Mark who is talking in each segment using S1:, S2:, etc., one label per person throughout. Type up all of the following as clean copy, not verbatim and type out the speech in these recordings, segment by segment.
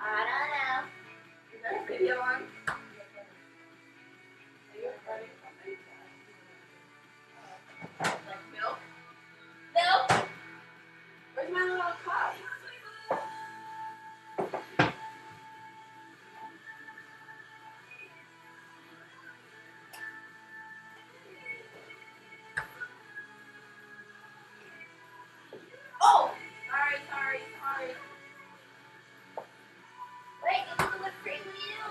S1: I don't know. Is that a video on? Like milk? Milk? Where's my little cup? Oh! Sorry. Wait, this is what free wheel.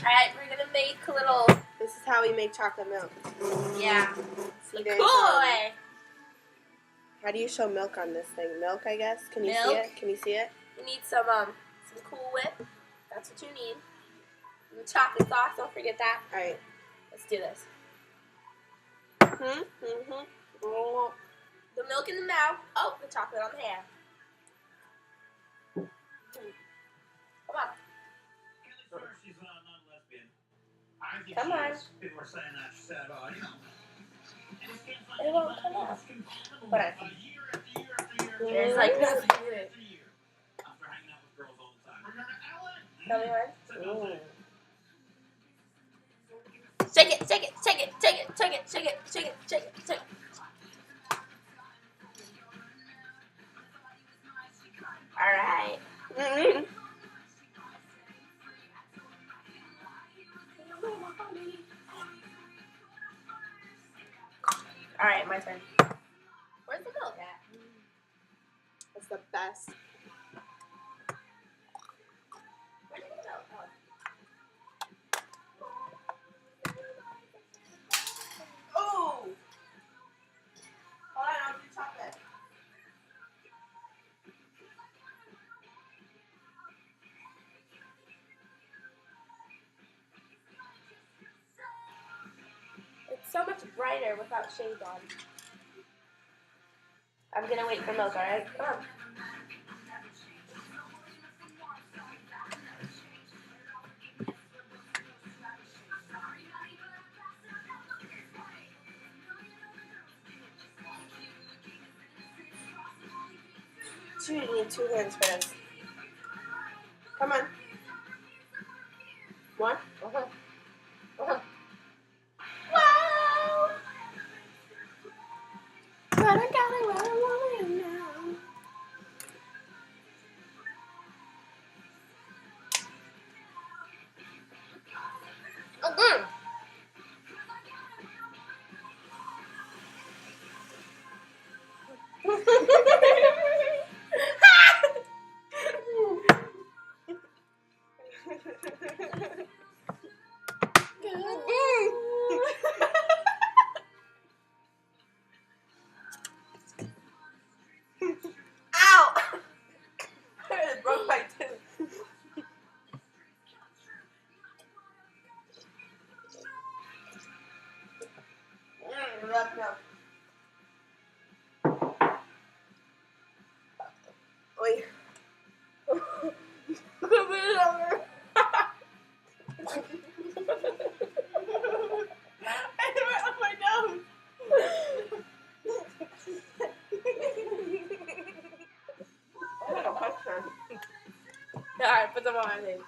S1: Alright, we're gonna make a little.
S2: This is how we make chocolate milk.
S1: Yeah.
S2: See,
S1: Cool.
S2: How do you show milk on this thing? Milk, I guess. Can you see
S1: Milk.
S2: it? Can you see it?
S1: You need some Cool Whip. That's what you need. And the chocolate sauce, don't forget that.
S2: All right.
S1: Let's do this.
S2: Oh.
S1: The milk in the mouth. Oh, the chocolate on the hand. Come on.
S3: She's not a lesbian. I think
S1: Come on.
S3: People are saying that. She said, oh, you know.
S1: It won't come out. But I think
S3: Year after year after year.
S1: there's like nothing in it.
S3: After year. After hanging out with girls all the time. Remember Ellen?
S1: Tell me when.
S2: Ooh.
S1: Shake it. Alright. Alright, my turn. Where's the milk at?
S2: That's the best.
S1: Where's the milk? Oh! Hold on, I'll do chocolate. It's so much brighter without shades on. I'm gonna wait for milk, alright? Come on.
S2: You need 2 hands for this. Come on. One.
S1: Wow!
S2: But I got it where I want it now.
S1: Oh, good. Ow! I broke my tooth.
S2: Rough milk. Oi. I went on my nose.
S1: Alright, put them on my face.